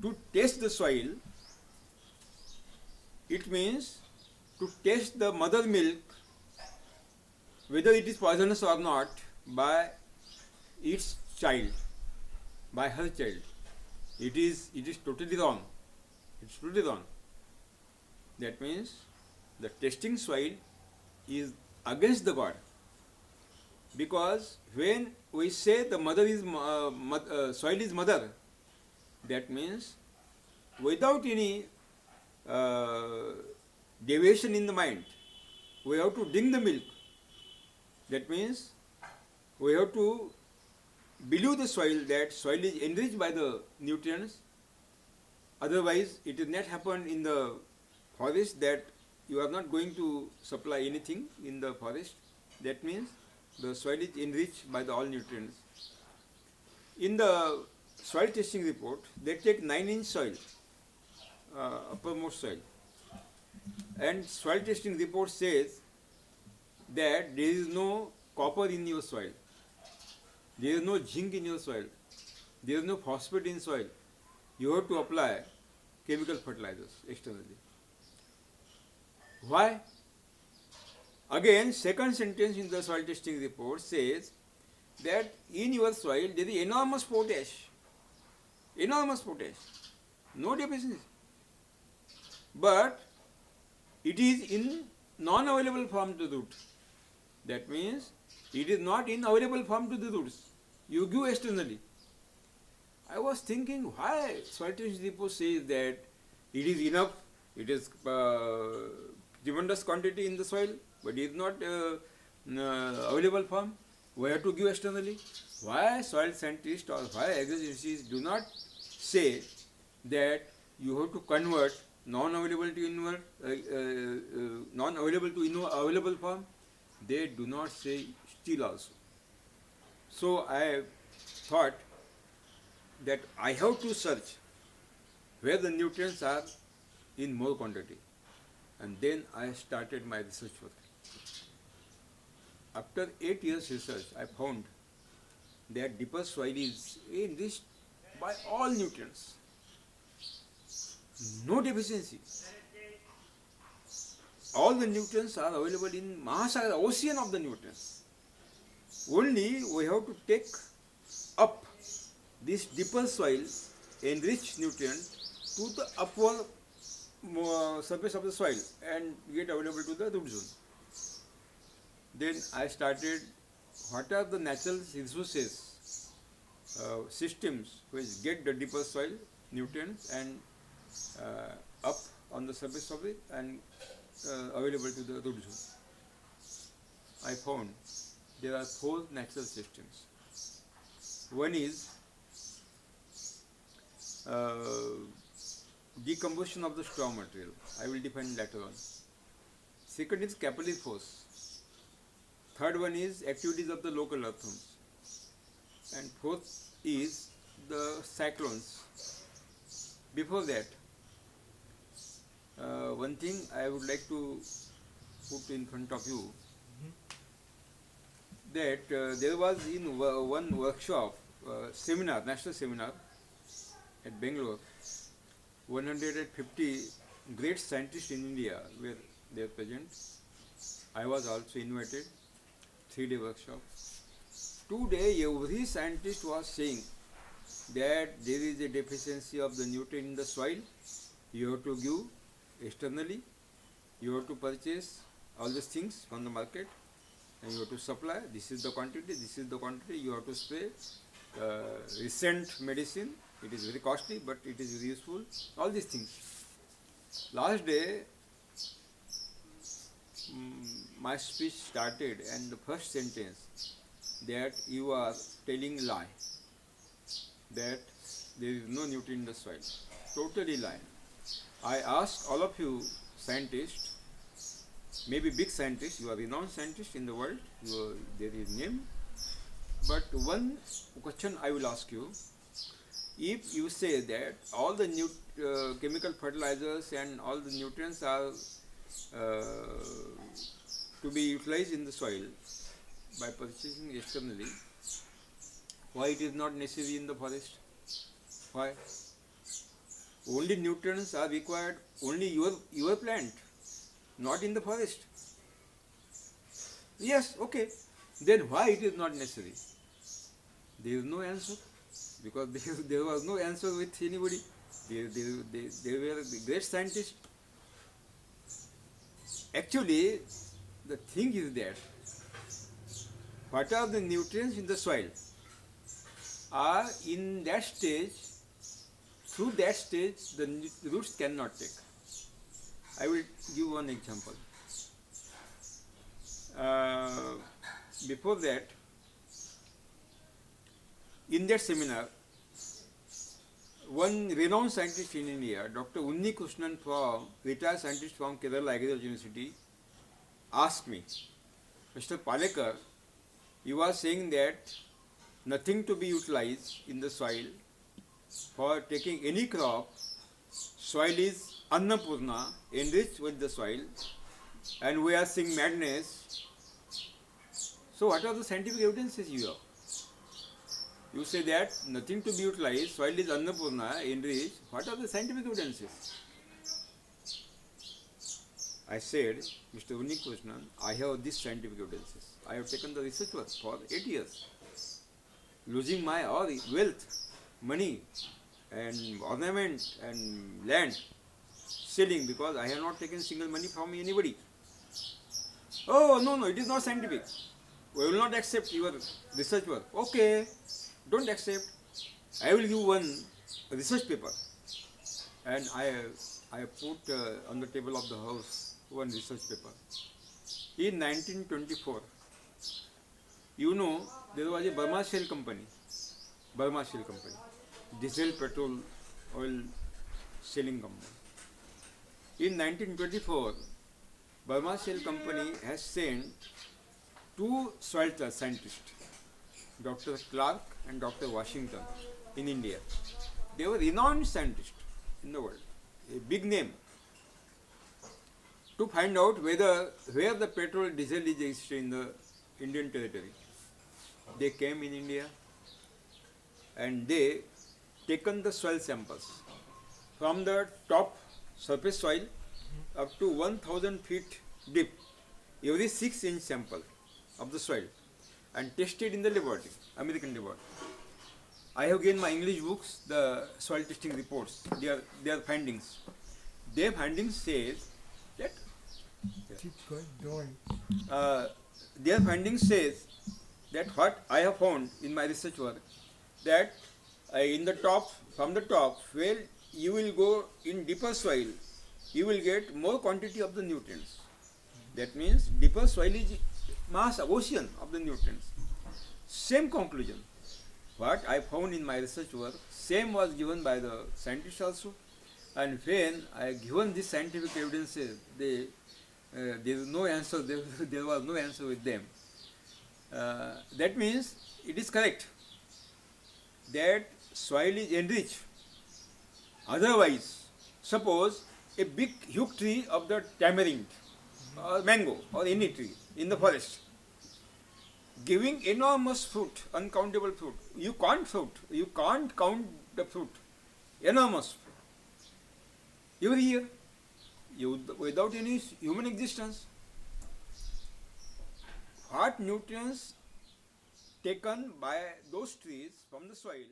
to test the soil, it means to test the mother milk whether it is poisonous or not by its child, by her child. It is totally wrong. It's totally wrong. That means the testing soil is against the God, because when we say the mother is soil is mother, that means without any deviation in the mind, we have to drink the milk. That means we have to believe the soil, that soil is enriched by the nutrients. Otherwise, it will not happen in the forest, that you are not going to supply anything in the forest. That means the soil is enriched by the all nutrients. In the soil testing report, they take 9-inch soil, uppermost soil, and soil testing report says that there is no copper in your soil, there is no zinc in your soil, there is no phosphate in soil. You have to apply chemical fertilizers externally. Why? Again, second sentence in the soil testing report says that in your soil there is enormous potash, no deficiency, but it is in non-available form to the root. That means it is not in available form to the roots. You give externally. I was thinking, why soil testing report says that it is enough, it is tremendous quantity in the soil, but it is not available form. We have to give externally. Why soil scientists or why agriculturists do not say that you have to convert non-available to available form? They do not say still also. So I thought that I have to search where the nutrients are in more quantity, and then I started my research for that. After 8 years research, I found that deeper soil is enriched by all nutrients, no deficiency. All the nutrients are available in Mahasagar, ocean of the nutrients. Only we have to take up this deeper soil, enriched nutrient, to the upper surface of the soil and get available to the root zone. Then I started, what are the natural resources, systems which get the deeper soil nutrients and up on the surface of it and available to the root zone. I found there are 4 natural systems. One is decomposition of the straw material. I will define later on. Second is capillary force. Third one is activities of the local earthworms. And fourth is the cyclones. Before that, one thing I would like to put in front of you, that there was in one workshop, seminar, national seminar at Bangalore, 150 great scientists in India were there present. I was also invited, 3-day workshop. Today every scientist was saying that there is a deficiency of the nutrient in the soil. You have to give externally, you have to purchase all these things from the market, and you have to supply. This is the quantity, this is the quantity. You have to spray recent medicine. It is very costly, but it is very useful. All these things. Last day, my speech started, and the first sentence, that you are telling lie, that there is no nutrient in the soil. Totally lie. I ask all of you scientists, maybe big scientists, you are renowned scientists in the world, there is name, but one question I will ask you. If you say that all the chemical fertilizers and all the nutrients are to be utilized in the soil by purchasing externally, why it is not necessary in the forest? Why? only nutrients are required only your plant, not in the forest. Yes, okay. Then why it is not necessary? There is no answer, because there was no answer with anybody. They were the great scientists. Actually, the thing is that what are the nutrients in the soil are in that stage, through that stage the roots cannot take. I will give one example. Before that, in that seminar, one renowned scientist in India, Dr. Unni Krishnan, retired scientist from Kerala Agricultural University, asked me, Mr. Palekar, you are saying that nothing to be utilized in the soil for taking any crop. Soil is Annapurna, enriched with the soil, and we are seeing madness. So what are the scientific evidences you have? You say that nothing to be utilized, soil is Annapurna, enriched. What are the scientific evidences? I said, Mr. Unni Krishnan, I have these scientific evidences. I have taken the research work for 8 years, losing my all wealth, money, and ornament and land, selling because I have not taken single money from anybody. Oh, no, it is not scientific. We will not accept your research work. Okay, don't accept. I will give one research paper, and I put on the table of the house one research paper. In 1924, you know, there was a Burma Shell Company, diesel, petrol, oil selling company. In 1924, Burma Shell Company has sent two soil scientists, Dr. Clark and Dr. Washington, in India. They were renowned scientists in the world, a big name, to find out where the petrol diesel is existed in the Indian territory. They came in India and they taken the soil samples from the top surface soil up to 1000 feet deep, every 6-inch sample of the soil, and tested in the laboratory, American laboratory. I have given my English books, the soil testing reports, their findings. Their findings says that their findings says that what I have found in my research work, that from the top, where you will go in deeper soil, you will get more quantity of the nutrients. That means deeper soil is mass ocean of the nutrients. Same conclusion. What I found in my research work, same was given by the scientists also. And when I given this scientific evidences, there is no answer. There was no answer with them. That means it is correct that soil is enriched. Otherwise, suppose a big huge tree of the tamarind or mango or any tree in the forest, giving enormous fruit, uncountable fruit. You can't count the fruit, enormous fruit. Every year, without any human existence. What nutrients taken by those trees from the soil